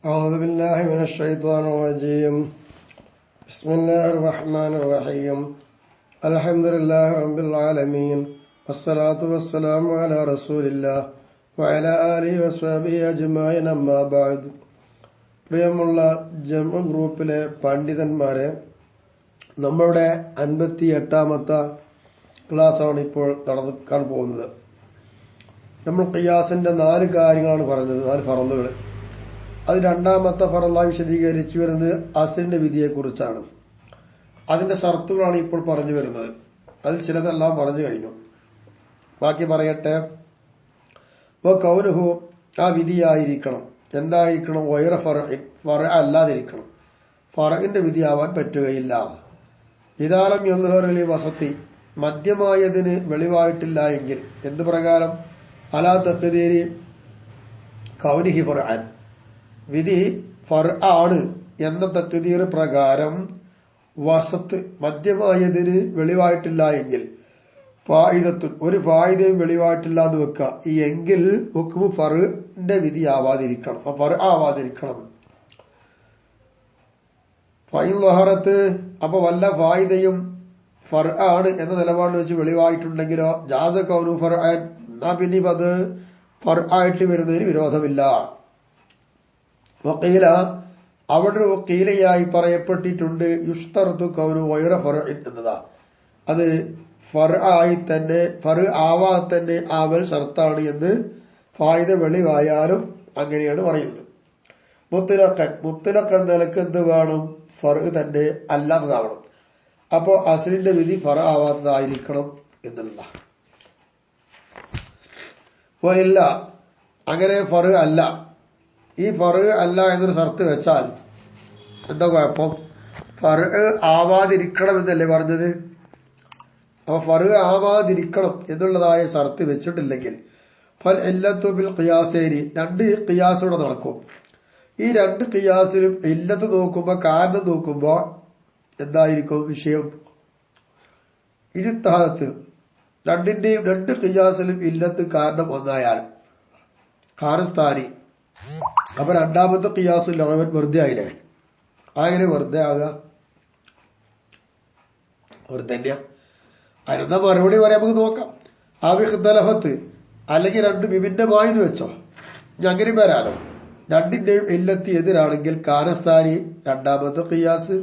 أعوذ بالله من الشيطان الرجيم بسم الله الرحمن الرحيم الحمد لله رب العالمين والصلاة والسلام على رسول الله وعلى آله وصحبه أجمعين أما بعد. പ്രിയമുള്ള ജംഉ ഗ്രൂപ്പിലെ പണ്ഡിതന്മാരെ, നമ്മളുടെ 58ാമത്തെ ക്ലാസ്സാണ് ഇപ്പോൾ നടക്കാൻ പോകുന്നത്. നമ്മൾ ഖിയാസിന്റെ 4 കാര്യങ്ങളാണ് പറഞ്ഞത്, 4 ഫറളുകൾ. അത് രണ്ടാമത്തെ ഫറളായി വിശദീകരിച്ചു വരുന്നത് അസ്ലിന്റെ വിധിയെക്കുറിച്ചാണ്. അതിന്റെ ഷർത്തുകളാണ് ഇപ്പോൾ പറഞ്ഞു വരുന്നത്. അതിൽ ചിലതെല്ലാം പറഞ്ഞു കഴിഞ്ഞു, ബാക്കി പറയട്ടെ. കൗനുഹു, ആ വിധിയായിരിക്കണം. എന്തായിരിക്കണം? വൈറ ഫറ അല്ലാതിരിക്കണം. ഫറഇന്റെ വിധിയാവാൻ പറ്റുകയില്ല. ഇദാലം യദ്ഹറു വസത്തി, മധ്യമായതിന് വെളിവായിട്ടില്ല എങ്കിൽ. എന്തു പ്രകാരം? അലാ തഖ്ദീരി കൗനിഹി ഫർഅൻ, വിധി ഫർ ആണ് എന്ന തഖ്ദീർ പ്രകാരം വസത്ത് മധ്യമായതിന് വെളിവായിട്ടില്ല എങ്കിൽ, ഫായിദത്തുൻ, ഒരു ഫായിദയും വെളിവായിട്ടില്ല എന്ന് വെക്കുക. ഈ എങ്കിൽ ഹുക്മു ഫറിന്റെ വിധി ആവാതിരിക്കണം, ഫർ ആവാതിരിക്കണം. ഫൈൻ ലഹറത്ത്, അപ്പൊ വല്ല ഫായിദയും ഫർ ആണ് എന്ന നിലപാട് വെച്ച് വെളിവായിട്ടുണ്ടെങ്കിലോ ജാസ കൗനു ഫർഅൻ, എന്നാ പിന്നെ അത് ഫർ ആയിട്ട് വരുന്നതിന് വിരോധമില്ല. വഖീല, അവിടെ ഒരു വഖീലയായി പറയപ്പെട്ടിട്ടുണ്ട് യുഷ്തറത്തു കൗനു വൈറ ഫർഇൻ എന്നതാ. അത് ഫർ ആയി തന്നെ, ഫർ ആവാൻ തന്നെ ആവൽ ഷർത്താണ് എന്ന്. ഫായിദ വെളിവായാലും അങ്ങനെയാണ് പറയുന്നത്. മുത്തലഖൻ നിലക്ക് എന്ത് വേണം? ഫർ തന്നെ അല്ലാത്തതാവണം. അപ്പോ അസ്ലിന്റെ വിധി ഫർ ആവാത്തതായിരിക്കണം എന്നുള്ള. ഇല്ല, അങ്ങനെ ഫർ അല്ല, ഈ ഫർ അല്ല എന്നൊരു ഷർത്ത് വെച്ചാൽ എന്താ കുഴപ്പം? ഫർ ആവാതിരിക്കണം എന്നല്ലേ പറഞ്ഞത്? അപ്പൊ ഫർ ആവാതിരിക്കണം എന്നുള്ളതായ ഷർത്ത് വെച്ചിട്ടില്ലെങ്കിൽ ഫൽ ഇല്ലത്തു ബിൽ ഖിയാസേനി, 2 ഖിയാസൂടെ നടക്കും. ഈ 2 ഖിയാസിലും ഇല്ലത്ത് നോക്കുമ്പോ, കാരണം നോക്കുമ്പോ എന്തായിരിക്കും വിഷയം? ഇരുത്താഹത്ത്, 2 ഖിയാസിലും ഇല്ലത്ത് കാരണം ഒന്നായാൽ ഖാനസ്ഥാനി, അപ്പൊ രണ്ടാമത്തെ ഖിയാസിൽ അവൻ വെറുതെ ആയില്ലേ? അങ്ങനെ വെറുതെ ആകാം, വെറുതെ തന്നെയാ. അതിനെന്താ മറുപടി പറയാൻ നമുക്ക് നോക്കാം. ആവിഖ്തലഫത്ത്, അല്ലെങ്കിൽ 2 വിഭിന്നമായി എന്ന് വെച്ചോ, അങ്ങനെ വരാലോ. 2ന്റെയും ഇല്ലത്ത് എതിരാണെങ്കിൽ കാനസ്ഥാനി, രണ്ടാമത്തെ ഖിയാസ്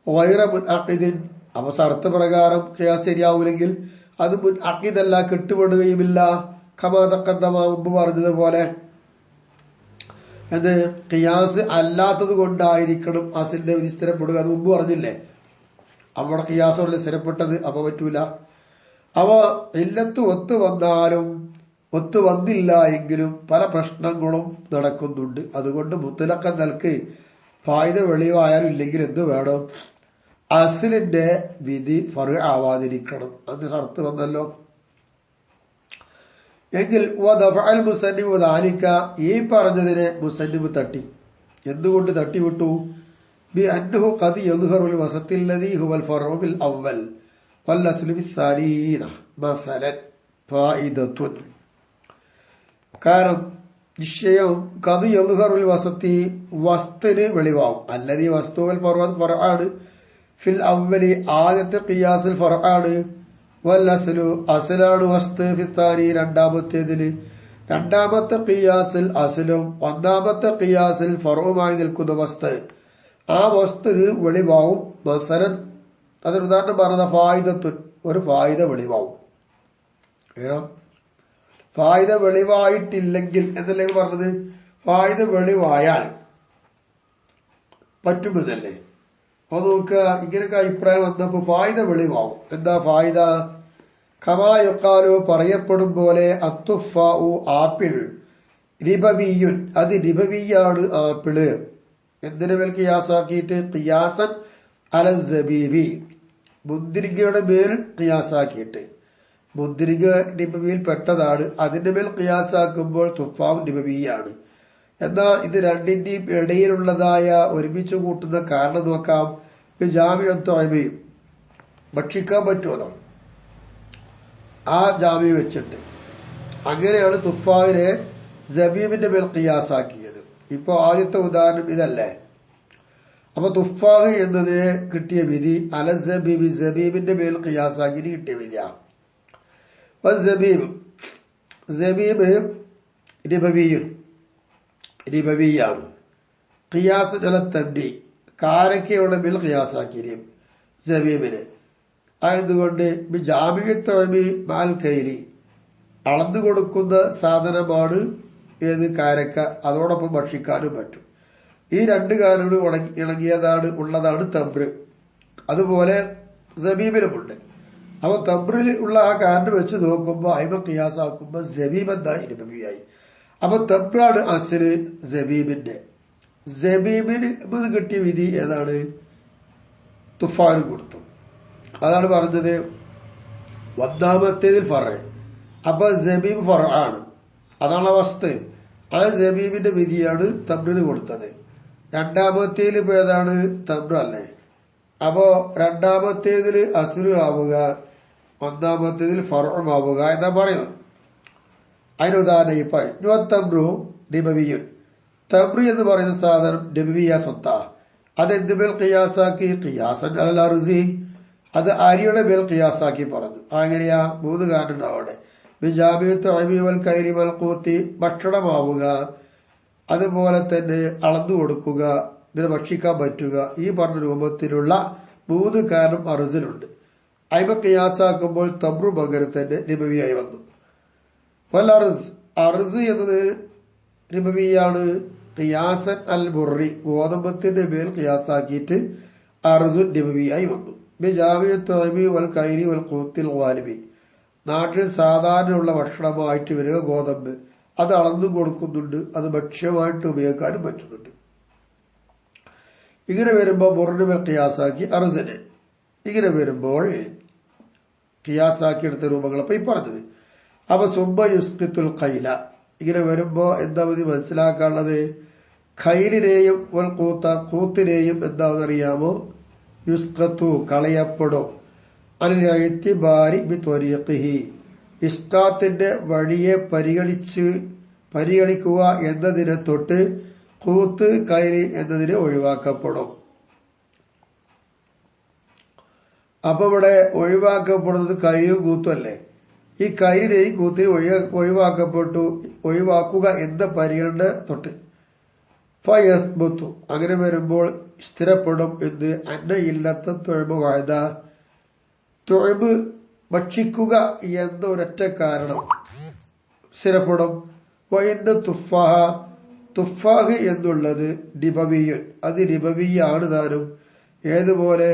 വൈറ മുൻഅഖിദിൻ, അപ്പൊ ഷർത്ത് പ്രകാരം ഖിയാസ് ശരിയാവൂലെങ്കിൽ അത് മുൻഅഖിദല്ല, കെട്ടുപെടുകയുമില്ല. കമാ തഖദ്ദമ, മുമ്പ് പറഞ്ഞതുപോലെ. അത് ഖിയാസ് അല്ലാത്തത് കൊണ്ടായിരിക്കണം അസ്ലിന്റെ വിധി സ്ഥിരപ്പെടുക. അത് മുമ്പ് പറഞ്ഞില്ലേ, അവിടെ ഖിയാസോടെ സ്ഥിരപ്പെട്ടത്. അപ്പൊ പറ്റൂല. അവ ഇല്ലത്ത് ഒത്തു വന്നാലും ഒത്തു വന്നില്ല എങ്കിലും പല പ്രശ്നങ്ങളും നടക്കുന്നുണ്ട്. അതുകൊണ്ട് മുത്തലഖൻ നിലക്ക് ഫായിദ വെളിവായാലും ഇല്ലെങ്കിൽ എന്ത് വേണം? അസ്ലിന്റെ വിധി ഫർ ആവാതിരിക്കണം. അത് ഷർത്ത് വന്നല്ലോ. എങ്കിൽ മുസന്നിഫ് ദാലിക, ഈ പറഞ്ഞതിനെ മുസന്നിഫ് തട്ടി. എന്തുകൊണ്ട് തട്ടിവിട്ടു? ബി അന്നഹു ഖദ് യദ്ഹറുൽ വസത്തില്ലദീ ഹുവൽ ഫർഉ ബിൽ അവ്വൽ വൽ അസ്ലു ബിസ്സാനീന മസലൻ ഫായിദത്തുൻ. കാരണം നിശ്ചയം ഖദ് യദ്ഹറുൽ വസത്തി, വസ്തുവിന് വെളിവാവും. അല്ലദീ വസ്തു വൽ ഫർആണ് ഫിൽ അവ്വലി, ആദ്യത്തെ ഖിയാസിൽ ഫർആണ്. വൽ അസ്ലു, അസ്ലാണ് വസ്തു ഫിത്താനി, രണ്ടാമത്തേതില്. രണ്ടാമത്തെ ഖിയാസിൽ അസ്ലും ഒന്നാമത്തെ ഖിയാസിൽ ഫർഉമായി നിൽക്കുന്ന വസ്തു, ആ വസ്തുവിന് വെളിവാവും. മസലൻ, അതിന് ഉദാഹരണം പറഞ്ഞ ഫായിദത്തുൻ, ഒരു ഫായിദ വെളിവാവും. ഫായിദ വെളിവായിട്ടില്ലെങ്കിൽ എന്നല്ലേ പറഞ്ഞത്? ഫായിദ വെളിവായാൽ പറ്റുമെന്നല്ലേ? അപ്പൊ നോക്കുക, ഇങ്ങനെയൊക്കെ അഭിപ്രായം വന്നപ്പോ ഫായിദ വെളിവാവും. എന്താ ഫായിദ? കമാ യുഖാലു, പറയപ്പെടും പോലെ, അത്തുഫാഉ, ആപ്പിൾ, റിബവിയുൻ, അത് റിബവിയാണ് ആപ്പിള്. എന്തിനു മേൽ ഖിയാസാക്കിയിട്ട്? ഖിയാസൻ അല സബീബി, മുന്തിരിങ്ങയുടെ മേൽ ഖിയാസാക്കിയിട്ട്. മുന്തിരിങ്ങ റിബവിയിൽ പെട്ടതാണ്, അതിന്റെ മേൽ ഖിയാസാക്കുമ്പോൾ തുഫാവും റിബവിയാണ്. എന്നാൽ ഇത് രണ്ടിന്റെയും ഇടയിലുള്ളതായ ഒരുമിച്ച് കൂട്ടുന്ന കാരണം നോക്കാം. ജാമിഅത്തുഅമയും ഭക്ഷിക്കാൻ പറ്റുമല്ലോ, ആ ജാമ്യം വെച്ചിട്ട്. അങ്ങനെയാണ് തുഫാവിനെ സബീബിന്റെ മേൽ ഖിയാസാക്കിയത്. ഇപ്പൊ ആദ്യത്തെ ഉദാഹരണം ഇതല്ലേ. അപ്പൊ തുഫാഹ് എന്നതിന് കിട്ടിയ വിധി അല സബീബ്, സബീബിന്റെ മേൽ ഖിയാസാക്കി കിട്ടിയ വിധിയാണ്. സബീബ് റിബവിയാണ്. ഖിയാസ് അല തബ്ദി, കാരക്കയുടെ മേൽ ഖിയാസാക്കിയും സബീബിന്. ആയതുകൊണ്ട് ജാമിഅത്തുഅമി മാൽ കൈരി, അളന്നു കൊടുക്കുന്ന സാധനമാണ് ഏത് കാരക്ക, അതോടൊപ്പം ഭക്ഷിക്കാനും പറ്റും. ഈ രണ്ട് കാരണവും ഇണങ്ങിയതാണ് ഉള്ളതാണ് തബ്ര്. അതുപോലെ സബീബിനുമുണ്ട്. അപ്പൊ തബ്രിൽ ഉള്ള ആ കാരണം വെച്ച് നോക്കുമ്പോ അയിമ ഖിയാസാക്കുമ്പോ സബീബ് എന്തായി നബിയായി. അപ്പൊ തബ്രാണ് അസ്ല് സബീബിന്റെ. സബീബിന് കിട്ടിയ വിധി ഏതാണ്? തുഫാന് കൊടുത്തു. അതാണ് പറഞ്ഞത് ഒന്നാമത്തേതിൽ ഫറ. അപ്പൊ സബീബ് ഫറ ആണ്, അതാണ് വസ്തു. അത് സബീബിന്റെ വിധിയാണ് തബ്രിന് കൊടുത്തത്. രണ്ടാമത്തേതിൽ ഇപ്പൊ ഏതാണ്? തബ്ര അല്ലേ. അപ്പോ രണ്ടാമത്തേതില് അസ്ലു ആവുക, ഒന്നാമത്തേതിൽ ഫറമാവുക എന്നാ പറയുന്നത്. അതിന് ഉദാഹരണം ഈ പറയും തബ്രു റിബവിയുൻ. തബ്രി എന്ന് പറയുന്ന സാധനം നബവിയ സ്വത്താ. അതെന്ത് മേൽ ഖിയാസാക്കി? ഖിയാസൻ അൽ അർസി, അത് അരിയുടെ മേൽ ഖിയാസാക്കി പറഞ്ഞു. അങ്ങനെയാ മൂന്ന് കാരണം അവിടെ. ഭക്ഷണമാവുക, അതുപോലെ തന്നെ അളന്നു കൊടുക്കുക, ഇതിനെ ഭക്ഷിക്കാൻ പറ്റുക, ഈ പറഞ്ഞ രൂപത്തിലുള്ള മൂന്ന് കാരണം അറുസിലുണ്ട്. അയിമ ഖിയാസാക്കുമ്പോൾ തബ്രു പകരം തന്നെ റിബവിയായി വന്നു. വൽ അർസ് എന്നത് റിബവിയാണ്. ഖിയാസൻ അൽ ബുറി, ഗോതമ്പത്തിന്റെ മേൽ ഖിയാസാക്കിയിട്ട് അർസുൻ റിബവിയായി വന്നു. ബിജാമിഅത്തുഅമി വൽ കൈരി വൽ ഖൂത്തിൽ ഗാലിബി, നാട്ടിൽ സാധാരണയുള്ള ഭക്ഷണമായിട്ട് വരിക ഗോതമ്പ്, അത് അളന്നു കൊടുക്കുന്നുണ്ട്, അത് ഭക്ഷ്യമായിട്ട് ഉപയോഗിക്കാനും പറ്റുന്നുണ്ട്. ഇങ്ങനെ വരുമ്പോൾ ബുറിന് മേൽ ഖിയാസാക്കി അർസിനെ, ഇങ്ങനെ വരുമ്പോൾ ഖിയാസാക്കി എടുത്ത രൂപങ്ങൾ അപ്പൊ ഈ പറഞ്ഞത്. അപ്പൊ സുബ്ബ യുസ്ഖിത്തുൽ ഖൈല, ഇങ്ങനെ വരുമ്പോ എന്താ മതി മനസ്സിലാക്കാനുള്ളത്? ഖൈലിനെയും വൽ കൂത്തിനെയും എന്താണെന്ന് അറിയാമോ? യുസ്ഖത്തു, കളയപ്പെടും. ഇസ്കാത്തിന്റെ വഴിയെ പരിഗണിക്കുക എന്നതിനെ തൊട്ട് കൂത്ത് കൈരി എന്നതിനെ ഒഴിവാക്കപ്പെടും. അപ്പൊ ഇവിടെ ഒഴിവാക്കപ്പെടുന്നത് കൈരും കൂത്തും അല്ലേ. ഈ കൈരിനെയും കൂത്തിനെ ഒഴിവാക്കുക എന്ന പരിഗണന തൊട്ട് ഫയസ്ബുത്തു, അങ്ങനെ വരുമ്പോൾ സ്ഥിരപ്പെടും എന്ന് അന്ന ഇല്ലത്ത തൊഴിബ് വായത, തൊഴിബ് ഭക്ഷിക്കുക എന്ന ഒരൊറ്റ കാരണം സ്ഥിരപ്പെടും. വൈന്റെ തുഫാഹ് എന്നുള്ളത് ഡിബവിയൻ, അത് ഡിബവിയാണ് താനും. ഏതുപോലെ?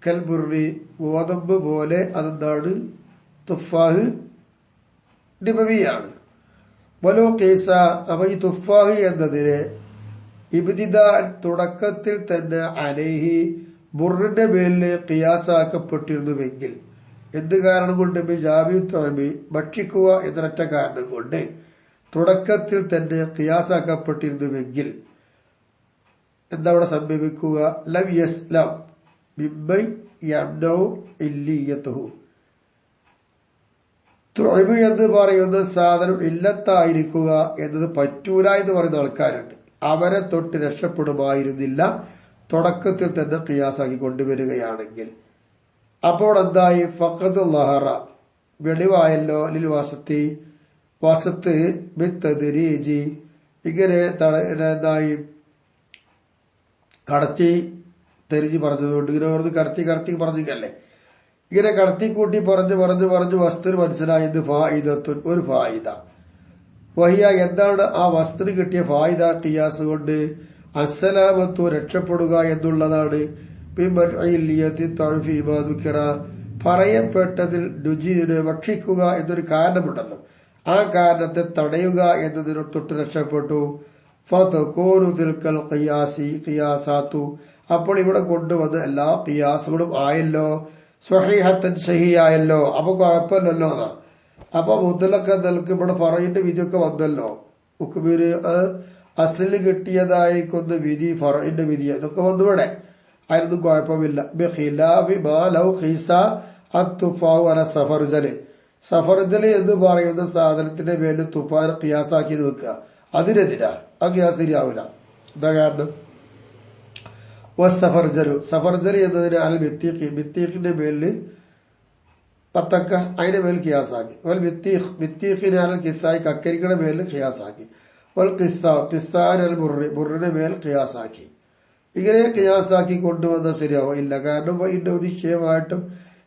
കൽബുറി, ഗോതമ്പ് പോലെ അതെന്താണ്? തുഫാഹ് ഡിബവിയാണ്. വലോ കേസ, അപ്പൊ ഈ തുഫാഹ് എന്നതിന് ഇബ്തിദാൻ, തുടക്കത്തിൽ തന്നെ അലൈഹി, ബുറിന്റെ മേലിന് ഖിയാസാക്കപ്പെട്ടിരുന്നുവെങ്കിൽ, എന്ത് കാരണം കൊണ്ട്? ജാമിഅത്തുഅമി, ഭക്ഷിക്കുക എന്നൊരൊറ്റ കാരണം കൊണ്ട് തുടക്കത്തിൽ തന്നെ ഖിയാസാക്കപ്പെട്ടിരുന്നുവെങ്കിൽ എന്താ അവിടെ സംഭവിക്കുക? ലം യസ്ലം മിമ്മൻ യംനഉ ഇല്ലിയതുഹു. തുഅബ് എന്ന് പറയുന്ന സാധനം ഇല്ലത്തായിരിക്കുക എന്നത് പറ്റൂല എന്ന് പറയുന്ന ആൾക്കാരുണ്ട്. അവരെ തൊട്ട് രക്ഷപ്പെടുമായിരുന്നില്ല തുടക്കത്തിൽ തന്നെ ഖിയാസാക്കി കൊണ്ടുവരികയാണെങ്കിൽ. അപ്പോൾ എന്തായി? ഫഖദ് ലഹറ, വെളിവായല്ലോ. ലിൽ വസത്ത് ബിത്തദ്രീജി, ഇങ്ങനെ എന്തായി? കടത്തി തെരിഞ്ഞ് പറഞ്ഞതുകൊണ്ട് ഇങ്ങനെ പറഞ്ഞ് കടത്തി പറഞ്ഞില്ലേ. ഇങ്ങനെ കടത്തിക്കൂട്ടി പറഞ്ഞു വസ്തുവിന് മനസ്സിലായത് ഫായിദത്തുൻ, ഒരു ഫായിദ. വഹിയ, എന്താണ് ആ വസ്തുവിന് കിട്ടിയ ഫായിദ? ഖിയാസ് കൊണ്ട് അസ്സലാമത്തു, രക്ഷപ്പെടുക എന്നുള്ളതാണ്. പറയപ്പെട്ടതിൽ രുചിയെ ഭക്ഷിക്കുക എന്നൊരു കാരണമുണ്ടല്ലോ, ആ കാരണത്തെ തടയുക എന്നതിനെ തൊട്ട് രക്ഷപ്പെട്ടു. ഖിയാസാത്തു, അപ്പോൾ ഇവിടെ കൊണ്ടുവന്ന എല്ലാ ഖിയാസുകളും ആയല്ലോ. സ്വഹീഹത്തൻ, സഹിയായല്ലോ. അപ്പൊ കുഴപ്പമില്ലല്ലോ എന്നാ. അപ്പൊ മുതലൊക്കെ നിലക്ക് ഇവിടെ ഫറയിന്റെ വിധിയൊക്കെ വന്നല്ലോ. ഉക്ബീര് അസ്ലിന് കിട്ടിയതായിരിക്കുന്ന വിധി ഫറയിന്റെ വിധി അതൊക്കെ വന്നു ഇവിടെ. അതിനൊന്നും കുഴപ്പമില്ല. സഫർജല് എന്ന് പറയുന്ന സാധനത്തിന്റെ മേല് തുഫാൻ ഖിയാസാക്കി വെക്കുക, അതിനെതിരാ ആ ഖിയാസ് ശരിയാവില്ല. എന്താ കാരണം? സഫർജലു എന്നതിന് അൽ ബിത്തീഖിന്റെ മേലില് പത്തക്ക അതിന്റെ മേൽ ഖിയാസാക്കി. ബിത്തീഖിനെ അൽ കിസ്സായി കക്കരിക്കയുടെ മേലിൽ ഖിയാസാക്കി. കിസ്സാൻ അൽ ബുറിന്റെ മേൽ ഖിയാസാക്കി. ഇങ്ങനെ ഖിയാസാക്കി കൊണ്ടുവന്നാൽ ശരിയാവും ഇല്ല. കാരണം ഇതിന്റെ നിശ്ചയമായിട്ടും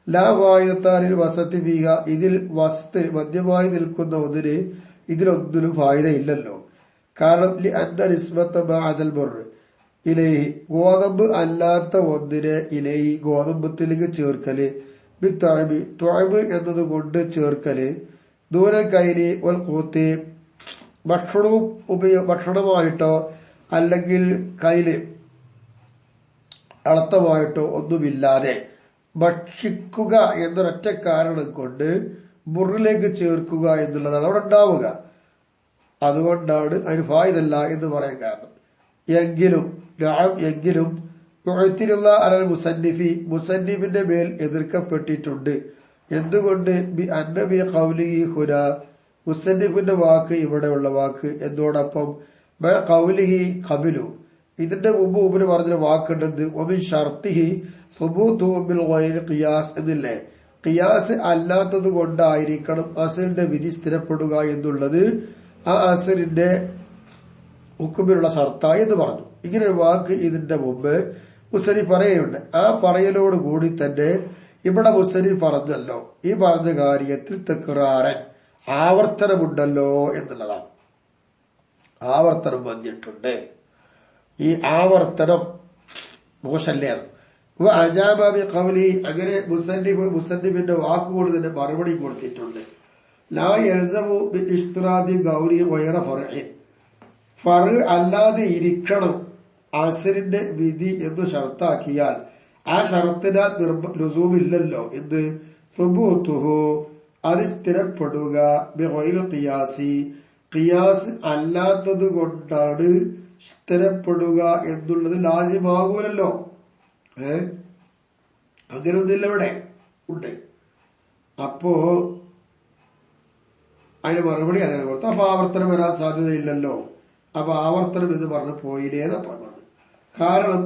ലാവായുത്താനിൽ വസത്തി ബീഹ ഇതിൽ വസ്തു മധ്യമായി നിൽക്കുന്ന ഒന്നിന് ഇതിലൊന്നിനും ഫായിദയില്ലല്ലോ. കാരണം ഇലേഹി ഗോതമ്പ് അല്ലാത്ത ഒന്നിനെ ഇലേഹി ഗോതമ്പത്തിലേക്ക് ചേർക്കല് ത്വഅബ് എന്നതുകൊണ്ട് ചേർക്കല് ദൂരൽ കൈലി വൽ കൂത്തി ഭക്ഷണമായിട്ടോ അല്ലെങ്കിൽ കയ്യില് അളത്തമായിട്ടോ ഒന്നുമില്ലാതെ ഭക്ഷിക്കുക എന്നൊരൊറ്റ കാരണം കൊണ്ട് മുറിലേക്ക് ചേർക്കുക എന്നുള്ളതാണ് അവിടെ ഉണ്ടാവുക. അതുകൊണ്ടാണ് അതിന് ഫായിദല്ല എന്ന് പറയാൻ കാരണം. എങ്കിലും അലൽ മുസന്നിഫിന്റെ മേൽ എതിർക്കപ്പെട്ടിട്ടുണ്ട്. എന്തുകൊണ്ട്? അന്നബി ഖൗലിഹി ഹുന മുസന്നിഫിന്റെ വാക്ക് ഇവിടെയുള്ള വാക്ക് എന്നോടൊപ്പം ഖൗലിഹി ഖബിലു ഇതിന്റെ മുമ്പ് പറഞ്ഞൊരു വാക്കുണ്ടെന്ന് ഒമിൻ ഷർത്തിഹി സുബൂതു ബിൽ ഗൈരി ഖിയാസ് എന്നില്ലേ. ഖിയാസ് അല്ലാത്തത് കൊണ്ടായിരിക്കണം അസലിന്റെ വിധി സ്ഥിരപ്പെടുക എന്നുള്ളത് ആ അസലിന്റെ ഹുക്കുമിലുള്ള ഷർത്തായി എന്ന് പറഞ്ഞു. ഇങ്ങനെ ഒരു വാക്ക് ഇതിന്റെ മുമ്പ് മുസന്നിഫ് പറയുന്നുണ്ട്. ആ പറയലോട് കൂടി തന്നെ ഇവിടെ മുസന്നിഫ് പറഞ്ഞല്ലോ ഈ പറഞ്ഞ കാര്യത്തിൽ തക്റാറൻ ആവർത്തനമുണ്ടല്ലോ എന്നുള്ളതാണ്. ആവർത്തനം വന്നിട്ടുണ്ട്. ഈ ആവർത്തനം മോശല്ലേ. അജാബി ഖൗലി അങ്ങനെ മുസന്നിഫിന്റെ വാക്കുകൊണ്ട് തന്നെ മറുപടി കൊടുത്തിട്ടുണ്ട്. ലാ യൽസമു ബിൽ ഇഷ്തിറാദി ഗൗരി ഗൈറ ഫർഇൻ ഫർ അല്ലാതെ ഇരിക്കണം അസറിന്റെ വിധി എന്ന് ഷർത്താക്കിയാൽ ആ ഷർത്തിനാൽ ലുസൂമില്ലല്ലോ. എന്ത്? സുബൂത്തുഹു അത് സ്ഥിരപ്പെടുക ബിഗൈരി ഖിയാസി ഖിയാസ് അല്ലാത്തത് കൊണ്ടാണ് സ്ഥിരപ്പെടുക എന്നുള്ളത് ലാസിമാകൂലല്ലോ. അങ്ങനെ ഒന്നില്ല ഇവിടെ ഉണ്ട്. അപ്പോ അതിന് മറുപടി അങ്ങനെ കൊടുത്തു. അപ്പൊ ആവർത്തനം വരാൻ സാധ്യതയില്ലല്ലോ. അപ്പൊ ആവർത്തനം എന്ന് പറഞ്ഞ് പോയില്ലേന്ന് പറഞ്ഞത്. കാരണം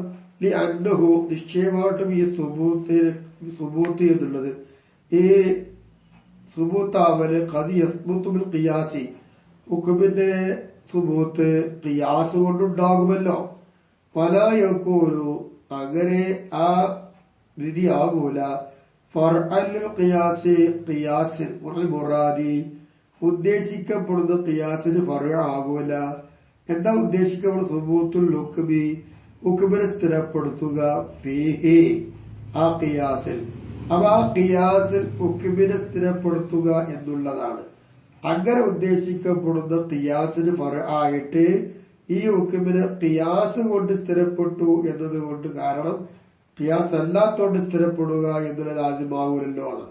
ഈ അന്നഹു നിശ്ചയമായിട്ടും ഈ സുബൂത്ത് എന്നുള്ളത് ഈ സുബൂത്താവല് കതി യസ്ബുത്തുൽ ഖിയാസി ഹുക്കുമിന്റെ സുബൂത്ത് ഖിയാസ് കൊണ്ടുണ്ടാകുമല്ലോ. വലായക്കൂലു അങ്ങനെ ആ വിധി ആകൂല ഫർഅൽ ഖിയാസി ഖിയാസ് മുറാദി ഉദ്ദേശിക്കപ്പെടുന്ന ഖിയാസിന് ഫർഅ ആകൂല. എന്താ ഉദ്ദേശിക്കപ്പെടുന്ന? സുബൂത്തുൽ ഹുക്മി ഹുക്മിനെ സ്ഥിരപ്പെടുത്തുക ഫീഹി ആ ഖിയാസിൽ. അപ്പൊ ആ ഖിയാസിൽ ഹുക്മിനെ സ്ഥിരപ്പെടുത്തുക എന്നുള്ളതാണ്. അങ്ങനെ ഉദ്ദേശിക്കപ്പെടുന്ന ഖിയാസിന് ഫർഅ ആയിട്ട് ഈ ഹുക്മിന് ഖിയാസ് കൊണ്ട് സ്ഥിരപ്പെട്ടു എന്നതുകൊണ്ട് കാരണം ഖിയാസ് അല്ലാത്തോണ്ട് സ്ഥിരപ്പെടുക എന്നുള്ള ലാസിമാവൂലല്ലോ ആണ്.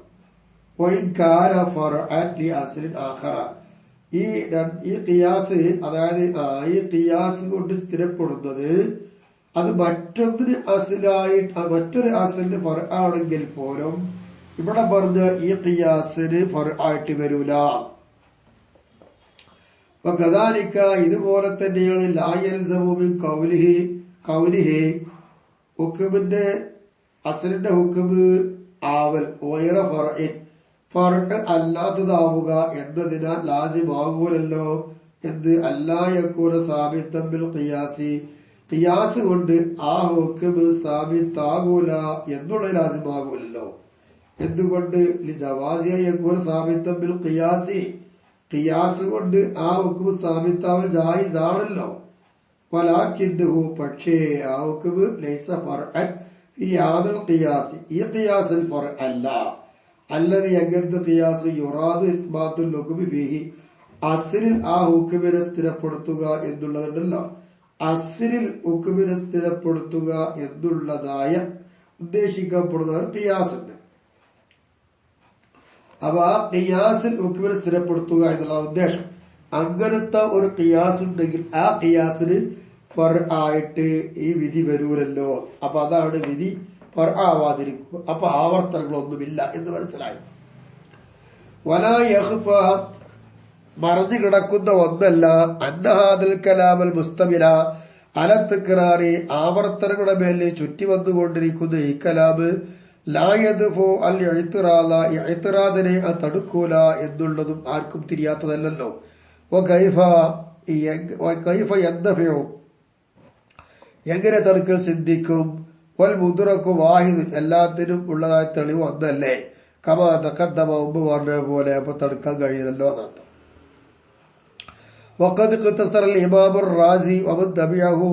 ഈ ഖിയാസ് അതായത് ഈ ഖിയാസ് കൊണ്ട് സ്ഥിരപ്പെടുന്നത് അത് മറ്റൊന്നിന് അസലായിട്ട് മറ്റൊരു അസലിന് ഫർഅ ആണെങ്കിൽ പോലും ഇവിടെ പറഞ്ഞ ഈ ഖിയാസിന് ഫർഅ ആയിട്ട് വരൂല. കദാലിക ഇതുപോലെ തന്നെയാണ് ലാ യൽസമു മിൻ ഖൗലിഹി ഹുക്മിന്റെ അസലിന്റെ ഹുക്മ് ആവൽ ഗൈറ ഫർഇൻ ഫർഅ അല്ലാത്തതാവുക എന്നതിനാൽ ലാസിമാകൂലല്ലോ. എന്ത്? അല്ലാ യകൂന സാബിത്തൻ ബിൽ ഖിയാസി ഖിയാസ് കൊണ്ട് ആ ഹുക്മ് സാബിത്താകൂല എന്നുള്ള ലാസിമാകൂലല്ലോ. എന്തുകൊണ്ട്? ലിജവാസിയ യകൂന സാബിത്തൻ ബിൽ ഖിയാസി ഖിയാസ് കൊണ്ട് ആ ഹുക്മ് സാബിത്താവൽ ജായിസ് ആണല്ലോ. വലാകിന്നഹു പക്ഷേ ആ ഹുക്മ് ലൈസ ഫർഅൻ ഫീ ഹാദൽ ഖിയാസ് ഈ ഖിയാസിൽ ഫർഅ അല്ല. അല്ലദി അങ്ങനത്തെ ഖിയാസ് യുറാദു ഇസ്ബാത്തുൽ ഹുക്മി ഫീഹി അസ്ലിൽ ആ ഹുക്മിനെ സ്ഥിരപ്പെടുത്തുക എന്നുള്ളതുണ്ടല്ലോ. അസ്ലിൽ ഹുക്മിനെ സ്ഥിരപ്പെടുത്തുക എന്നുള്ളതായ ഉദ്ദേശിക്കപ്പെടുന്ന ഒരു ഖിയാസ് ഉണ്ട്. അപ്പൊ ആ ഖിയാസിൽ ഹുക്മിനെ സ്ഥിരപ്പെടുത്തുക എന്നുള്ള ഉദ്ദേശം. അങ്ങനത്തെ ഒരു ഖിയാസ് ഉണ്ടെങ്കിൽ ആ ഖിയാസിന് ഫർഅ ആയിട്ട് ഈ വിധി വരൂലല്ലോ. അപ്പൊ അതാണ് വിധി ഫർഅ ആവാതിരിക്കും. അപ്പൊ ആവർത്തനങ്ങളൊന്നുമില്ല എന്ന് മനസ്സിലായി. വലാ യഖ്ഫ മറഞ്ഞു കിടക്കുന്ന ഒന്നല്ല. അന്നഹാദൽ കലാമൽ മുസ്തമില അലത്തിക്കറാറി ആവർത്തനങ്ങളുടെ മേലെ ചുറ്റി വന്നുകൊണ്ടിരിക്കുന്ന ഈ കലാമ് ലായദ്ഫു അൽ ഇഅ്തിറാദ ഇഅ്തിറാദിനെ തടുക്കൂല എന്നുള്ളതും ആർക്കും തിരിയാത്തതല്ലോ. കൈഫ യദ്ഫഉ എങ്ങനെ തടുക്കൽ സിദ്ധിക്കും? വൽ മുദ്റകു വാഹിദ് എല്ലാത്തിനും ഉള്ളതായ തെളിവ് ഒന്നല്ലേ. കമാ തഖദ്ദമ മുമ്പ് പറഞ്ഞ പോലെ അപ്പൊ തടുക്കാൻ കഴിയില്ലല്ലോ എന്നർത്ഥം. വഖദ് ഖതസറ ഇമാം റാസി വമൻ തബിഅഹു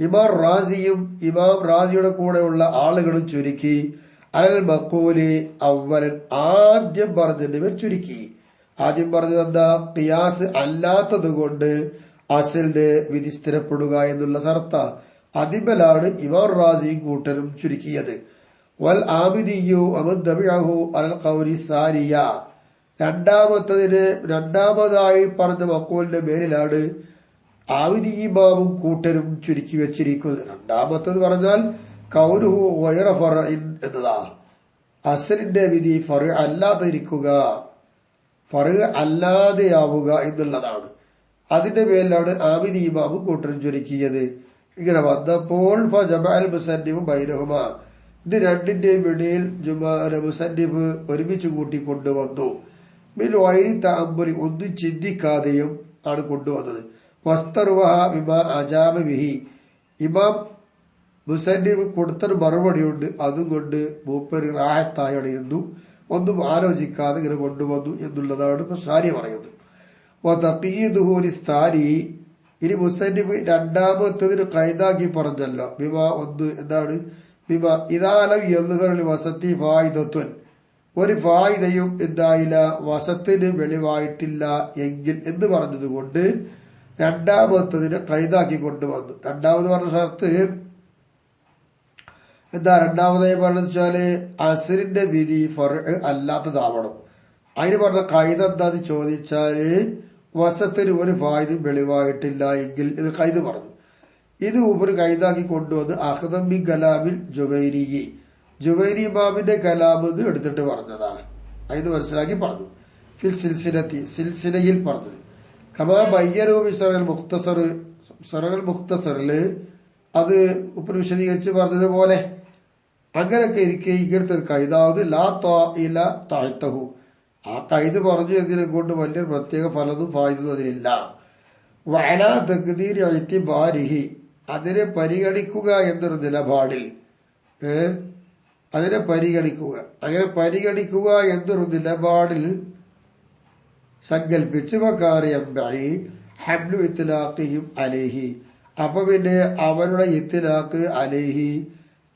ഇമാം റാസിയും ഇമാം റാസിയുടെ കൂടെയുള്ള ആളുകളും ചുരുക്കി അൽ മഖൂലി അവലൻ ആദ്യം പറഞ്ഞതിനെ ചുരുക്കി. ആദ്യം പറഞ്ഞത് എന്താ? ഖിയാസ് അല്ലാത്തത് കൊണ്ട് അസലിന്റെ വിധി സ്ഥിരപ്പെടുക എന്നുള്ള ഷർത്ത. അതിബലാണ് ഇമാം റാസിയും കൂട്ടരും ചുരുക്കിയത്. വൽ ആമിദിയു വമൻ തബിഅഹു അൽ ഖൗലി സാനിയ രണ്ടാമതായി പറഞ്ഞ മഖൂലിന്റെ മേലിലാണ് ആമിദി ഇമാമും കൂട്ടരും ചുരുക്കി വെച്ചിരിക്കുന്നത്. രണ്ടാമത്തത് പറഞ്ഞാൽ കൗലുഹു ഗൈറ ഫർഇൻ എന്നതാ. അസലിന്റെ വിധി ഫർഇ അല്ലാതിരിക്കുക, ഫർഇ അല്ലാതെയാവുക എന്നുള്ളതാണ്. അതിന്റെ മേലിലാണ് ആമിദി ഇമാമും കൂട്ടരും ചുരുക്കിയത്. ഇങ്ങനെ വന്നപ്പോൾ ഫജമഅൽ മുസന്നിഫ് ബൈനഹുമാ ഇത് രണ്ടിന്റെയും ഇടയിൽ മുസന്നിഫ് ഒരുമിച്ച് കൂട്ടിക്കൊണ്ടുവന്നു. മിൻ ഗൈരി തഅമ്മുരി ഒന്നും ചിന്തിക്കാതെയും ആണ് കൊണ്ടുവന്നത്. വസ്തർവഹ ബിമാ അജാബ ബിഹി ഇമാം മുസന്നിഫ് കൊടുത്തൊരു മറുപടിയുണ്ട്. അതുകൊണ്ട് മൂപ്പര് റാഹത്തായി അവിടെ ഇരുന്നു, ഒന്നും ആലോചിക്കാതെ ഇങ്ങനെ കൊണ്ടുവന്നു എന്നുള്ളതാണ് ഇപ്പൊ സാരി പറയുന്നത്. ഇനി മുസന്നിഫ് രണ്ടാമത്തതിന് കൈതാക്കി പറഞ്ഞല്ലോ. ബിമാ ഒന്ന് എന്താണ്? ബിമാ ഇദാലം യദ്ഹറുൽ വസത്തി ഫായിദത്തുൻ ഒരു ഫായിദയും എന്തായില്ല, വസത്തിന് വെളിവായിട്ടില്ല എങ്കിൽ എന്ന് പറഞ്ഞതുകൊണ്ട് രണ്ടാമത്തതിനെ കൈതാക്കി കൊണ്ടുവന്നു. രണ്ടാമത് പറഞ്ഞ ഷർത്ത് എന്താ? രണ്ടാമതായി പറഞ്ഞത് വെച്ചാല് അസറിന്റെ വിധി ഫർഇ അല്ലാത്തതാവണം. അതിന് പറഞ്ഞ കൈത എന്താന്ന് ചോദിച്ചാല് വസത്തിന് ഒരു ഫായിദയും വെളിവായിട്ടില്ല എങ്കിൽ ഇത് കൈത് പറഞ്ഞു. ഇത് ഒരു കൈതാക്കി കൊണ്ടുവന്ന് അഖ്ദമി കലാമിൽ ജുവൈരി ഇമാമിന്റെ കലാമെന്ന് എടുത്തിട്ട് പറഞ്ഞതാണ്. അത് മനസ്സിലാക്കി പറഞ്ഞു. ഫിൽ സിൽസിലയിൽ പറഞ്ഞത് കമാ ബയ്യനു ബിസറൽ മുഖ്തസറില് അത് ഉപ്പർ വിശദീകരിച്ച് പറഞ്ഞതുപോലെ അങ്ങനെയൊക്കെ ഇരിക്കെ ഇങ്ങനത്തെ ഒരു കൈതാവത് ലാ ത്വാഇല തഅതഹു ആ കൈത് പറഞ്ഞു എന്നതിനെ കൊണ്ട് വലിയൊരു പ്രത്യേക ഫലതും ഫായിദും അതിലില്ല. വഅലാ തഖ്ദീർ ഇഅ്തിബാരിഹി അതിനെ പരിഗണിക്കുക എന്നൊരു നിലപാടിൽ അങ്ങനെ പരിഗണിക്കുക എന്നൊരു നിലപാടിൽ സങ്കല്പിച്ച് വകാറിയംബഇ ഹബ്ലു ഇത്ലാഖിഹിം അലൈഹി അപ്പൊ പിന്നെ അവരുടെ ഇത്ലാഖ് അലൈഹി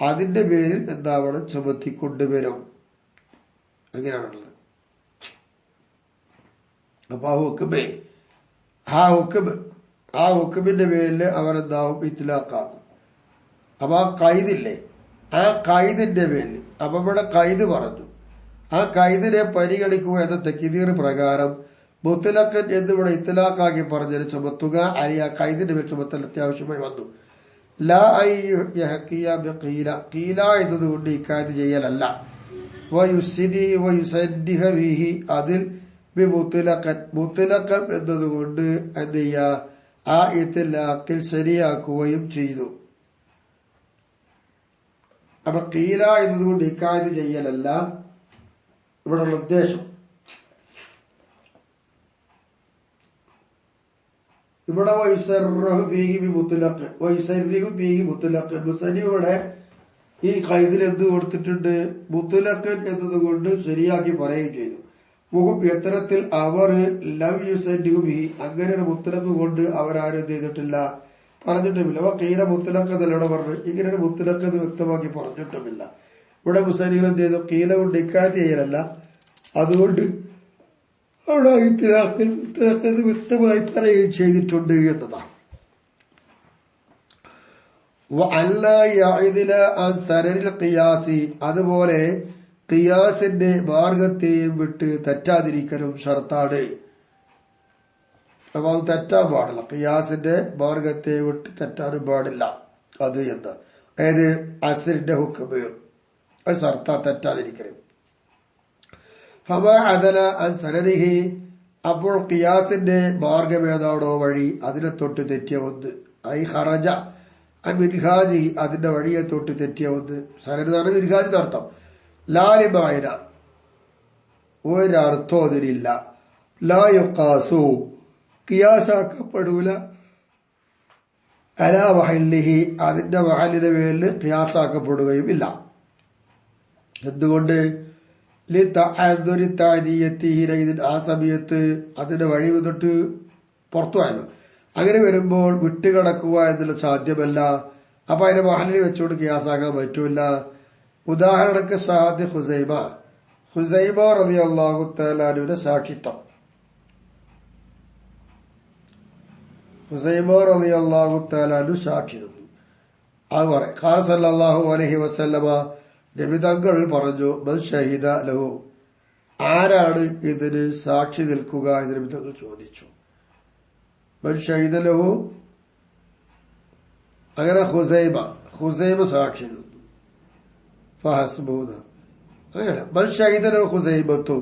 അതിന്റെ പേരിൽ എന്താവണം? ചുമത്തിക്കൊണ്ടുവരും. അങ്ങനെയാണുള്ളത്. അപ്പൊ ആ ഹുക്കുമിന്റെ പേരിൽ അവരെന്താവും? ഇത്ലാഖാക്കും. അപ്പൊ ആ കൈദില്ലേ, ആ കൈദിന്റെ പേരിൽ അപ്പൊ ഇവിടെ കൈത് പറഞ്ഞു. ആ കൈദിനെ പരിഗണിക്കുക എന്ന തക്തീർ പ്രകാരം മുത്തലഖൻ എന്നിവിടെ ഇത്ലാഖാക്കി പറഞ്ഞതിന് ചുമത്തുക അല്ലെങ്കിൽ ആ കൈദിന്റെ മേൽ ചുമത്തൽ അത്യാവശ്യമായി വന്നു. ലാ കീല എന്നതുകൊണ്ട് ഇക്കാര്യം ചെയ്യലല്ല. അതിൽ മുത്തലഖൻ എന്നതുകൊണ്ട് എന്ത് ചെയ്യുക? ആ ഇത്ലാഖിൽ ശരിയാക്കുകയും ചെയ്തു. അപ്പൊ കീല എന്നതുകൊണ്ട് ഇക്കാര്യം ചെയ്യലല്ല ഇവിടെയുള്ള ഉദ്ദേശം. ഇവിടെ ഇവിടെ ഈ ഖൈദിൽ എന്ത് കൊടുത്തിട്ടുണ്ട്? മുത്തലഖൻ എന്നതുകൊണ്ട് ശരിയാക്കി പറയുകയും ചെയ്തു. എത്തരത്തിൽ അവർ ലം യുസന്നിഹു ബിഹി അങ്ങനെ ഒരു മുത്തലഖ് കൊണ്ട് അവരാരും എന്ത് ചെയ്തിട്ടില്ല, പറഞ്ഞിട്ടുമില്ല. അപ്പൊ കീല മുത്തലഖ് എന്നല്ല ഇവിടെ പറഞ്ഞു. ഇങ്ങനെ ഒരു മുത്തലഖ് എന്ന് വ്യക്തമാക്കി പറഞ്ഞിട്ടുമില്ല. ഇവിടെ മുസന്നിഫ് എന്ത് ചെയ്തു? കീല കൊണ്ട് ഇക്കാര്യം ചെയ്യലല്ല, അതുകൊണ്ട് അവിടെ ഇത്ലാഖിൽ മുത്തലഖ് വ്യക്തമായി പറയുകയും ചെയ്തിട്ടുണ്ട് എന്നതാണ്. അതുപോലെ ഖിയാസിന്റെ മാർഗത്തെയും വിട്ട് തെറ്റാതിരിക്കലും ഷർത്താണ്. അപ്പൊ അത് തെറ്റാൻ പാടില്ല. ഖിയാസിന്റെ മാർഗത്തെ വിട്ട് തെറ്റാനും പാടില്ല. അത് എന്താ? അതായത് അസ്റിന്റെ ഹുക്മ് അത് ഷർത്താ തെറ്റാതിരിക്കലും. ഫമാ അദല അൻ സനദിഹി അപ്പോൾ ഖിയാസിന്റെ മാർഗം ഏതാണോ വഴി അതിനെ തൊട്ട് തെറ്റിയ ഒന്ന്, ഐ ഹറജ അൻ മിൻഹാജി അതിന്റെ വഴിയെ തൊട്ട് തെറ്റിയ ഒന്ന്. സനതാണ് മിൻഹാജ് അർത്ഥം. ലാലിമായന ഒരർത്ഥം അതിനില്ല. ലാ യുഖാസു ഖിയാസാക്കപ്പെടൂല. അലാ മഹല്ലിഹി അതിന്റെ മഹലിന്റെ പേരിൽ ഖിയാസാക്കപ്പെടുകയും ഇല്ല. എന്തുകൊണ്ട്? ആ സമയത്ത് അതിന്റെ വഴി തൊട്ട് പുറത്തുവായിരുന്നു. അങ്ങനെ വരുമ്പോൾ വിട്ടുകിടക്കുക എന്നുള്ളത് സാധ്യമല്ല. അപ്പൊ അതിന്റെ മഹലിൽ വെച്ചുകൊണ്ട് ഖിയാസാക്കാൻ പറ്റൂല. ഉദാഹരണക്ക് ഷഹാദ് ഹുസൈമ റളിയല്ലാഹു തആല അൻഹുവിന്റെ സാക്ഷിത്വം. ഹുസൈമ റളിയല്ലാഹു തആല അൻഹു സാക്ഷി തന്നു. അത് പറയാം. ഖാല സല്ലല്ലാഹു അലൈഹി വസല്ലമ നബി തങ്ങൾ പറഞ്ഞു, മൻ ഷഹിദ ലഹു ആരാണ് ഇതിന് സാക്ഷി നിൽക്കുക എന്ന് നബി തങ്ങൾ ചോദിച്ചു. മൻ ഷഹിദ ലഹു അങ്ങനെ ഹുസൈമ സാക്ഷി നിന്നു. ഫഹസ്ബൂന അങ്ങനെയല്ല, മൻ ഷഹിദ ലഹു ഹുസൈമത്തു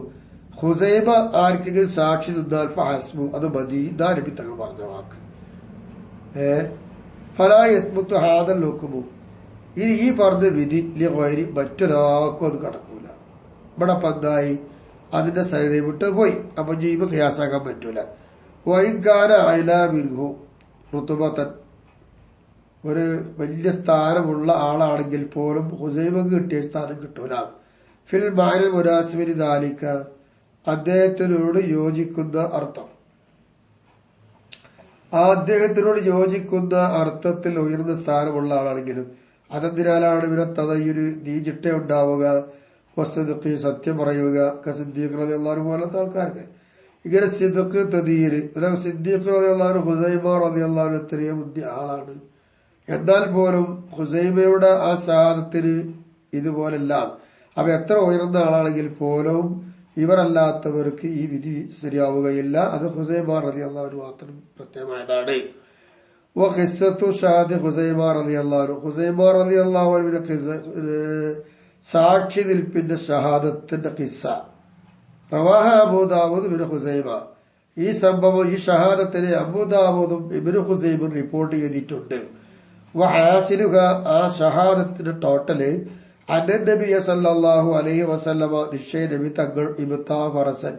ഹുസൈമ ആർക്കെങ്കിലും സാക്ഷി നിന്നാൽ ഫഹസ്ബു അത് മതി. ഇതാ നബി തങ്ങൾ പറഞ്ഞ വാക്ക്. ഫലാ യസ്ബുത്തു ഹാദൽ ഹുക്മു ഇനി ഈ പറഞ്ഞ വിധി ലിഗൈരി മറ്റൊരാൾക്കും അത് കടക്കൂല. ഇവിടെ പന്തായി അതിന്റെ സൈഡിൽ വിട്ട് പോയി. അപ്പൊ ജീവ ഖിയാസാക്കാൻ പറ്റൂല. വൈകാര അയലാമിൻഹു റുതുബത്തൻ ഒരു വലിയ സ്ഥാനമുള്ള ആളാണെങ്കിൽ പോലും ഹുസൈമക്ക് കിട്ടിയ സ്ഥാനം കിട്ടൂല. ഫിൽ മാനൽ മുനാസിബിനി ദാലിക അദ്ദേഹത്തിനോട് യോജിക്കുന്ന അർത്ഥം, അദ്ദേഹത്തിനോട് യോജിക്കുന്ന അർത്ഥത്തിൽ ഉയർന്ന സ്ഥാനമുള്ള ആളാണെങ്കിലും അതെന്തിനാലാണ് ഇവരെ തതയ്യൊരു നീചിട്ട ഉണ്ടാവുക, വസ്തുക്ക് സത്യം പറയുക, സിദ്ദീഖ് റളിയല്ലാഹു പോലത്തെ ആൾക്കാർക്ക് ഇങ്ങനെ സിദ്ദീഖ് തദീര് സിദ്ദീഖ് റളിയല്ലാഹു ഹുസൈമ റളിയല്ലാഹു ഇത്രയും ബുദ്ധി ആളാണ്. എന്നാൽ പോലും ഹുസൈമയുടെ ആ ഷഹാദത്തിന് ഇതുപോലല്ല. അവ എത്ര ഉയർന്ന ആളാണെങ്കിൽ പോലും ഇവരല്ലാത്തവർക്ക് ഈ വിധി ശരിയാവുകയില്ല. അത് ഹുസൈമ റളിയല്ലാഹു മാത്രം പ്രത്യേകമായതാണ്. സാക്ഷി നിൽപ്പിന്റെ ഷഹാദത്തിന്റെ ഖിസ്സ റവാഹ അബൂദാവൂദ് ഇബ്നു ഹുസൈമ. ഈ സംഭവം ഈ ഷഹാദത്തിനെ അബൂദാവൂദും ഇബ്നു ഹുസൈമും റിപ്പോർട്ട് ചെയ്തിട്ടുണ്ട്. വഹാസിലുഹ ആ ഷഹാദത്തിന്റെ ടോട്ടല് അന്നൻ നബി സല്ലല്ലാഹു അലൈഹി വസല്ലമ നിശ്ചയ നബി തങ്ങൾ ഇബ്താ ഫറസൻ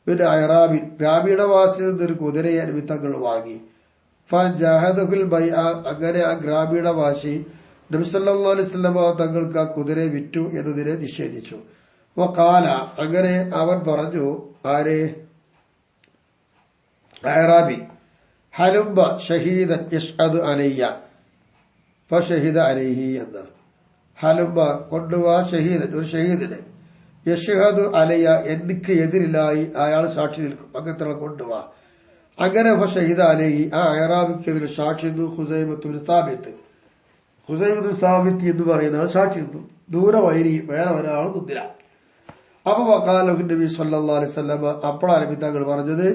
പിന്നെ അയറാബി ഗ്രാമീണവാസിയിൽ നിന്നൊരു കുതിരയെ നബി തങ്ങൾ വാങ്ങി. അങ്ങനെ ആ ഗ്രാമീണവാസി നബി സല്ലല്ലാഹു അലൈഹി വസല്ലമ തങ്ങൾക്ക് ആ കുതിരയെ വിറ്റു എന്നതിനെ നിഷേധിച്ചു. വഖാല അങ്ങനെ അവൻ പറഞ്ഞു, ആരെ അയറാബി ഹലുംബ ഷഹീദൻ യഷ്ഹദു അലയ്യ ഫഷഹിദ അലൈഹി എന്ന ഹലുംബ കൊണ്ടുവാ ഷഹീദൻ ഒരു ഷഹീദിനെ യഷ്ഹദു അലയ്യ എനിക്ക് എതിരിലായി അയാൾ സാക്ഷി നിൽക്കും അങ്ങനത്തെ കൊണ്ടുവാ. അങ്ങനെ ഷഹീദ അലൈഹി ആ അയറാബിക്കെതിരെ സാക്ഷി നിന്നു ഹുസൈമത്തുൽ സാബിത്ത് എന്ന് പറയുന്ന സാക്ഷി നിന്നു. ദൂരെ വൈരി വേറെ ഒരാൾ നിന്നില്ല. അപ്പൊ വഖാല നബി സല്ലല്ലാഹു അലൈഹി വസല്ലം അപ്പോഴാണ് നബി തങ്ങൾ പറഞ്ഞത്,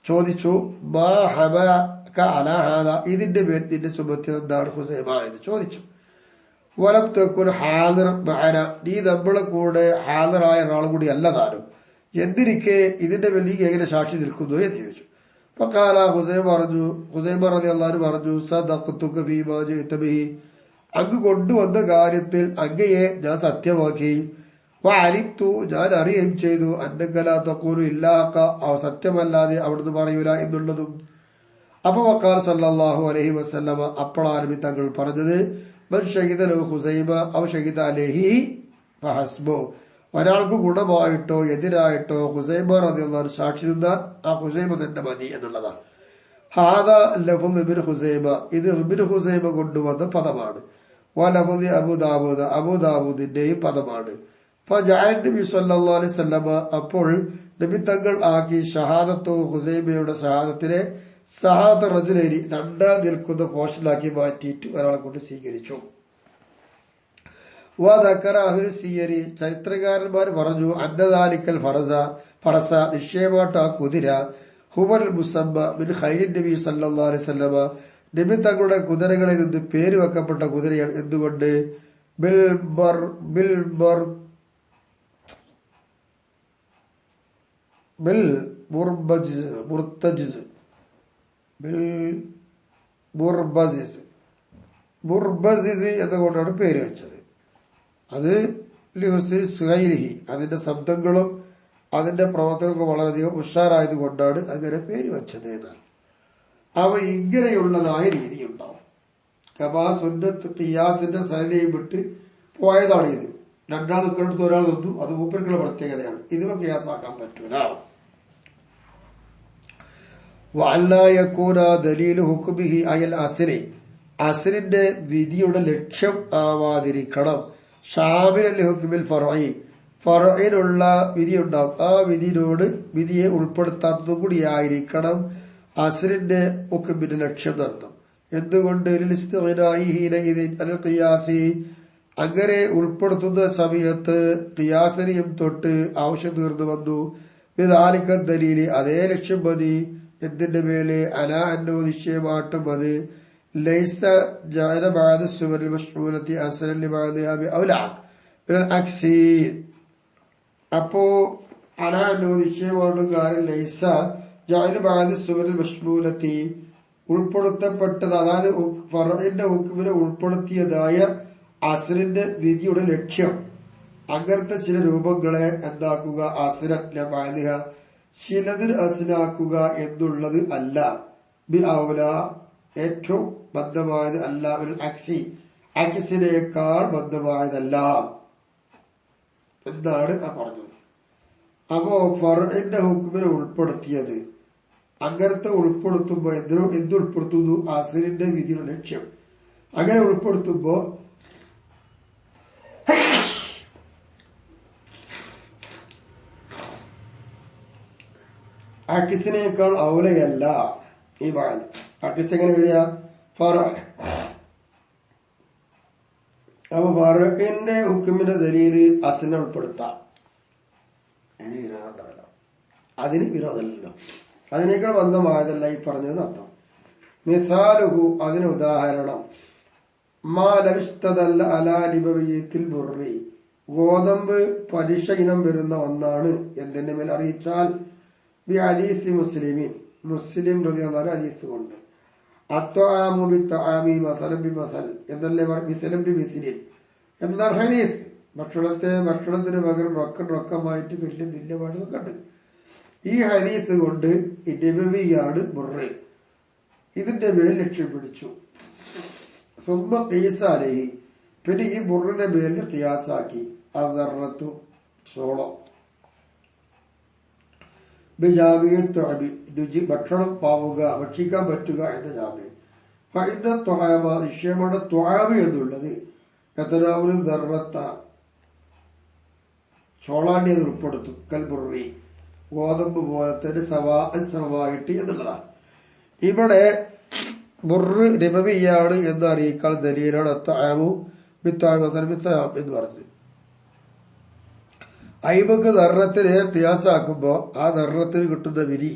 ചോദിച്ചു, മാ ഹമലക അലാ ഹാദാ ഇതിന്റെ പേര് നിന്റെ സുബത്തിൽ എന്താണ് ഹുസൈമ എന്ന് ചോദിച്ചു. വലം തകുൻ ഹാദിർ മഅന നീ നമ്മളെ കൂടെ ഹാദിറായ ഒരാൾ കൂടി അല്ല താനും, എന്തിരിക്കെ ഇതിന്റെ പേരിൽ നീ എങ്ങനെ സാക്ഷി നിൽക്കുന്നു എന്ന് ചോദിച്ചു. ഫഖാല ഹുസൈമ റളിയല്ലാഹു അൻഹു പറഞ്ഞു, സദഖതുക ഫീമാ ജിഅത ബിഹി അങ്ങ് കൊണ്ടുവന്ന കാര്യത്തിൽ അങ്ങയെ ഞാൻ സത്യമാക്കി. വഅലിംതു ഞാൻ അറിയുകയും ചെയ്തു, അന്നക ലാ തഖൂലു ഇല്ലാ സത്യമല്ലാതെ അവിടുന്ന് പറയൂല എന്നുള്ളതും. അപ്പൊ വഖാല സല്ലല്ലാഹു അലൈഹി വസല്ലമ അപ്പോഴാണ് നബി തങ്ങൾ പറഞ്ഞത്, മൻ ഷഹിദ ലഹു ഹുസൈമ ഔ ഷഹിദ അലൈഹി ഫഹസ്ബു ഒരാൾക്ക് ഗുണമായിട്ടോ എതിരായിട്ടോ ഹുസൈമ റളിയല്ലാഹു അൻഹു സാക്ഷി നിന്നാൽ ആ ഹുസൈമ തന്നെ മതി എന്നുള്ളതാണ്. ഹാദാ ലഫ്ള് ഇബ്നു ഹുസൈമ ഇത് ഇബ്നു ഹുസൈമ കൊണ്ടുവന്ന പദമാണ്. വലഫ്ള് അബൂദാവൂദിന്റെയും പദമാണ്. ഫജഅല നബി സല്ലല്ലാഹു അലൈഹി വസല്ലം അപ്പോൾ നബി തങ്ങൾ ആക്കി ഷഹാദത്തു ഹുസൈമയുടെ ഷഹാദത്തിനെ സഹാദ റജുലൈനി രണ്ടാം നിൽക്കുന്ന പോഷനാക്കി മാറ്റിയിട്ട് ഒരാളെ കൊണ്ട് സ്വീകരിച്ചു. സിയരി ചരിത്രകാരന്മാർ പറഞ്ഞു, അന്നദാലിക്കൽ ഫറസ നിശ്ചയമായിട്ട് ആ കുതിര ഹുവൽ മുസമ്മ മിൻ ഖൈരിൻ നബി സല്ലല്ലാഹു അലൈഹി വസല്ലം നബി തങ്ങളുടെ കുതിരകളിൽ നിന്ന് പേര് വെക്കപ്പെട്ട കുതിരയാണ്. എന്തുകൊണ്ട്? മുർത്തജിസ് ബുർബസിസ് എന്നുകൊണ്ടാണ് പേര് വെച്ചത്. അത് സുഹൈലിഹി, അതിന്റെ ശബ്ദങ്ങളും അതിന്റെ പ്രവർത്തനമൊക്കെ വളരെയധികം ഉഷാറായത് കൊണ്ടാണ് അങ്ങനെ പേര് വെച്ചത് എന്നാണ്. അവ ഇങ്ങനെയുള്ളതായ രീതിയുണ്ടാവും. കമാ സുന്നത്ത് ഖിയാസിന്റെ സരണിയും വിട്ട് പോയതാണ് ഇത്. രണ്ടാൾ നിൽക്കുന്നിടത്ത് ഒരാൾ നിന്നു, അത് മൂപ്പർക്കുള്ള പ്രത്യേകതയാണ്. ഇതിനെ ഖിയാസാക്കാൻ പറ്റൂല. ദലീലു ഹുക്മിഹി അയൽ അസ്രി, അസ്രിന്റെ വിധിയുടെ ലക്ഷ്യം ആവാതിരിക്കണം. ഷാമിലൽ ഹുക്മിൽ ഫർഈ, ഫർഈനുള്ള വിധി ഉണ്ടാവും, ആ വിധിയെ ഉൾപ്പെടുത്താത്തതും കൂടിയായിരിക്കണം അസ്രിന്റെ ഹുക്മിന്റെ ലക്ഷ്യം നടത്തും. എന്തുകൊണ്ട്? അങ്ങനെ ഉൾപ്പെടുത്തുന്ന സമയത്ത് ഖിയാസിനെയും തൊട്ട് ആവശ്യം തീർന്നു വന്നു. വിദാലിക ദലീല്, അതേ ലക്ഷ്യം മതി. എന്തിന്റെ മേല്? അല അന്നോ നിശ്ചയമായിട്ടും അത് ലൈസ ജഅല ബഅദ സുവറിൽ മശ്മൂലത്തി അസ്റൻ ലിബഅദിഹാ ബിഔല മിനൽ അക്സി. അപ്പോ അല അന്നോ നിശ്ചയമായിട്ടും കാര്യം ലൈസ ജഅല ബഅദ സുവറിൽ മശ്മൂലത്തി, ഉൾപ്പെടുത്തപ്പെട്ടത്, അതായത് ഫർഇന്റെ ഹുക്മിനെ ഉൾപ്പെടുത്തിയതായ അസ്റിന്റെ വിധിയുടെ ലക്ഷ്യം അങ്ങനത്തെ ചില രൂപങ്ങളെ എന്താക്കുക? അസ്റൻ ലിബഅദിഹാ, ചിലതിന് അസ്നാക്കുക എന്നുള്ളത് അല്ല. ബി ഔല, ഏറ്റവും ബദ്ധമായത് അല്ല. അക്സി, അക്സിനേക്കാൾ ബദ്ധമായതല്ല എന്നാണ് പറഞ്ഞത്. അപ്പോ ഫർഇന്റെ ഹുക്മിനെ ഉൾപ്പെടുത്തിയത് അങ്ങനത്തെ ഉൾപ്പെടുത്തുമ്പോ എന്തുൾപ്പെടുത്തുന്നു? അസ്റിന്റെ വിധിയുടെ ലക്ഷ്യം. അങ്ങനെ ഉൾപ്പെടുത്തുമ്പോ അക്കിസിനേക്കാൾ ഔലയല്ല ഈ ബാൽ. അക്കിസ് എങ്ങനെ വരിക? അപ്പൊ ഫർഇന്റെ ഹുക്മിന്റെ ദലീല് അസ്ലിനെ ഉൾപ്പെടുത്താം, അതിന് വിരോധമല്ലല്ലോ, അതിനേക്കാൾ ബന്ധമായതല്ല ഈ പറഞ്ഞതെന്ന് അർത്ഥം. മിസാലുഹു, അതിന് ഉദാഹരണം മാലവിസ്തദല്ല അലാ ലിബവിയത്തിൽ ബുർറി, ഗോതമ്പ് പലിശ ഇനം വരുന്ന ഒന്നാണ് എന്തിന്റെ മേൽ അറിയിച്ചാൽ ബി ഹദീസ് മുസ്ലിമിൻ, മുസ്ലിം റളിയല്ലാഹു അൻഹു ഹദീസ് കൊണ്ട് അത്വാമു ബിത്വാമി മസലൻ ബിമസൽ എന്നല്ലേ മിസലൻ ബിമിസ്ലിൻ എന്താണ് ഹദീസ്. ഭക്ഷണത്തിന് പകരം റൊക്കമായിട്ട് തുല്യമായിട്ട് കണ്ട് ഈ ഹദീസ് കൊണ്ട് നബവിയാണ് ബുർറ്, ഇതിന്റെ മേൽ ലക്ഷ്യം പിടിച്ചു. സുമ്മ ഖീസാലഹി, പിന്നെ ഈ ബുർറിന്റെ മേലിൽ ഖിയാസാക്കി. അദർറത്തു, ചോളം, ബിജാമിയത്തൊഅബി, രുചി, ഭക്ഷണം പാവുക, ഭക്ഷിക്കാൻ പറ്റുക എന്ന ജാമ്യം. ഫഇന്ന ത്വആമ, നിശ്ചയമാണ് ത്വആമ് എന്നുള്ളത് യതനാവുൽ ദർറത്ത, ചോളാണ്ടി അത് ഉൾപ്പെടുത്തും. കൽബുറി, ഗോതമ്പ് പോലെ തന്നെ സവായിട്ട് എന്നുള്ളതാണ്. ഇവിടെ ബുർറ് രബവിയാണ് എന്ന് അറിയിക്കാൻ ദലീലാണ് അത്വാമു ബിത്വാമ് എന്ന് പറഞ്ഞത്. അയ്മക്ക് ദർറത്തിനെ ഖിയാസാക്കുമ്പോ ആ ദർറത്തിന് കിട്ടുന്ന വിധി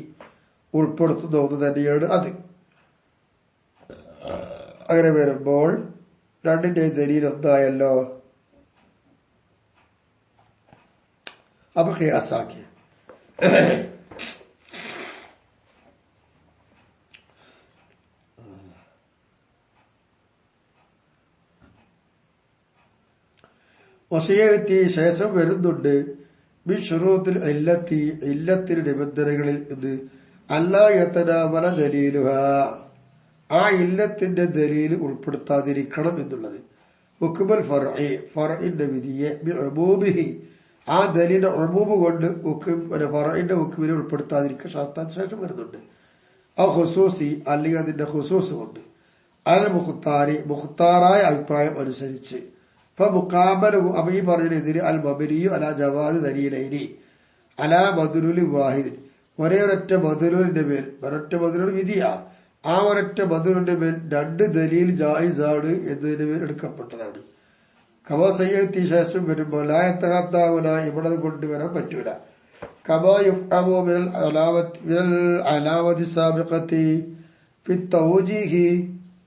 ഉൾപ്പെടുത്തുന്ന ഒന്ന് തന്നെയാണ് അത്. അങ്ങനെ വരുമ്പോൾ രണ്ടിന്റെ ദലീൽ ഒന്നായല്ലോ. അപ്പൊ ഖിയാസാക്കി. വസിയത്തി, ശേഷം വരുന്നുണ്ട് ബിശുറൂത്തിൽ ഇല്ലത്തിന് നിബന്ധനകളിൽ ഇത് അല്ലാ യതനാവല ദലീലുഹ, ആ ഇല്ലത്തിന്റെ ദലീൽ ഉൾപ്പെടുത്താതിരിക്കണം എന്നുള്ളത്. ഹുക്മുൽ ഫർഇ, ഫർഇന്റെ വിധിയെ ബിഉമൂമിഹി, ആ ദലീലിന്റെ ഉമൂമ് കൊണ്ട് ഫർഇന്റെ ഹുക്മിനെ ഉൾപ്പെടുത്താതിരിക്കാൻ ഷർത്താൻ ശേഷം വരുന്നുണ്ട്. ആ ഖുസൂസി, അല്ലെങ്കിൽ അതിന്റെ ഖുസൂസ് കൊണ്ട് അൽ മുഖ്താരി, മുഖ്താറായ അഭിപ്രായം അനുസരിച്ച്. അപ്പൊ മുഖാബലു, അപ്പൊ ഈ പറഞ്ഞതിനെതിരെ അൽ മബനിയു അലാ ജവാദ് ദലീലൈനി അലാ മദ്ലുലി വാഹിദ്, ഒരേ ഒരൊറ്റ മദ്ലൂലിന്റെ മേൽ, ഒരൊറ്റ മദ്ലൂൽ വിധിയാ, ആ ഒരൊറ്റ മദ്ലൂലിന്റെ മേൽ രണ്ട് ദലീൽ ജായിസാണ് എന്നതിന്റെ മേൽ എടുക്കപ്പെട്ടതാണ്. കമാ സയ്യത്തി, ശേഷം വരുമ്പോൾ ലായത്തഹത്താവുന, ഇവിടെ കൊണ്ടുവരാൻ പറ്റൂല. കമാ യുഫ്അമു മിനൽ അലാവതി സാബിഖത്തി ഫി തൗജീഹി,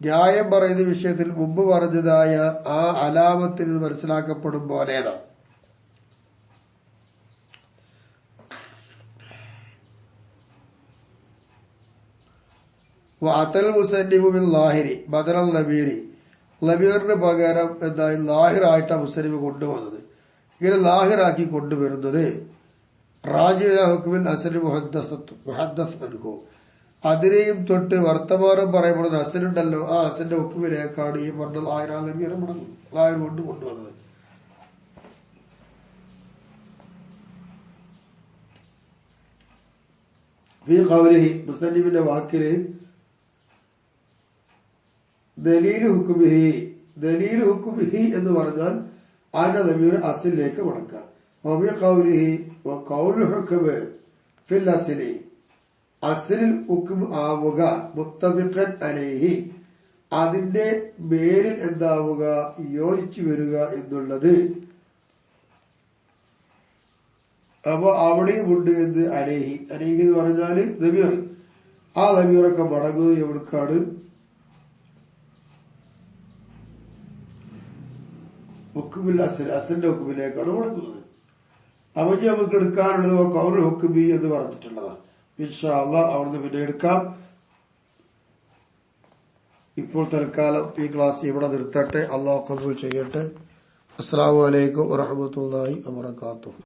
ന്യായം പറയുന്ന വിഷയത്തിൽ മുമ്പ് പറഞ്ഞതായ ആ അലാമത്തിൽ ഇത് മനസ്സിലാക്കപ്പെടും പോലെയാണ്. അത്തൽ മുസന്നിഫു ബിൽ ലാഹിരി ബദറൽ നബീരി ലബീറിന് പകരം എന്തായി ലാഹിറായിട്ടാണ് മുസന്നിഫ് കൊണ്ടുവന്നത്. ഇങ്ങനെ ലാഹിറാക്കി കൊണ്ടുവരുന്നത് റാജിഅ ഹുക്മിൽ അസ്ലി മുഹദ്ദസ് അൻഹു അതിനെയും തൊട്ട് വർത്തമാനം പറയപ്പെടുന്ന അസലുണ്ടല്ലോ ആ അസലിന്റെ ഹുക്മിലേക്കാണ് ഈ പറഞ്ഞ ലാഹിർ ലബീർ ലാഹിർ കൊണ്ട് കൊണ്ടുവന്നത്. ഫീ ഖൗലിഹി മുസന്നിഫിന്റെ വാക്കില് ദലീലു ഹുക്മിഹി എന്ന് പറഞ്ഞാൽ അതിന്റെ ലബീർ അസിലേക്ക് മടക്കാം. വഫീ ഖൗലിഹി വഖൗലു ഹുക്മി ഫിൽ അസ്ലി അസ്ലിൽ ഹുക്ം ആവുക മുത്തഫിഖൻ അലൈഹി അതിന്റെ മേലിൽ എന്താവുക യോജിച്ചു വരിക എന്നുള്ളത്. അപ്പൊ അവിടെയും ഉണ്ട് എന്ത് അലേഹി അലേഹി എന്ന് പറഞ്ഞാല് ലബീർ. ആ ലബീറൊക്കെ മടങ്ങുന്നത് എവിടേക്കാണ്? ഹുക്മിൽ അസ്ലിന്റെ ഹുക്മിലേക്കാണ് മടങ്ങുന്നത്. അപ്പൊ നമുക്ക് എടുക്കാനുള്ളത് കൗൽ ഹുക്മി എന്ന് പറഞ്ഞിട്ടുള്ളതാണ്. ഇൻഷാ അല്ലാഹ് അവിടുന്ന് പിന്നെ എടുക്കാം. ഇപ്പോൾ തൽക്കാലം ഈ ക്ലാസ് ഇവിടെ നിർത്തട്ടെ. അല്ലാഹു ഖബൂൽ ചെയ്യട്ടെ. അസ്സലാമു അലൈക്കും വറഹ്മത്തുള്ളാഹി വബറകാതുഹു.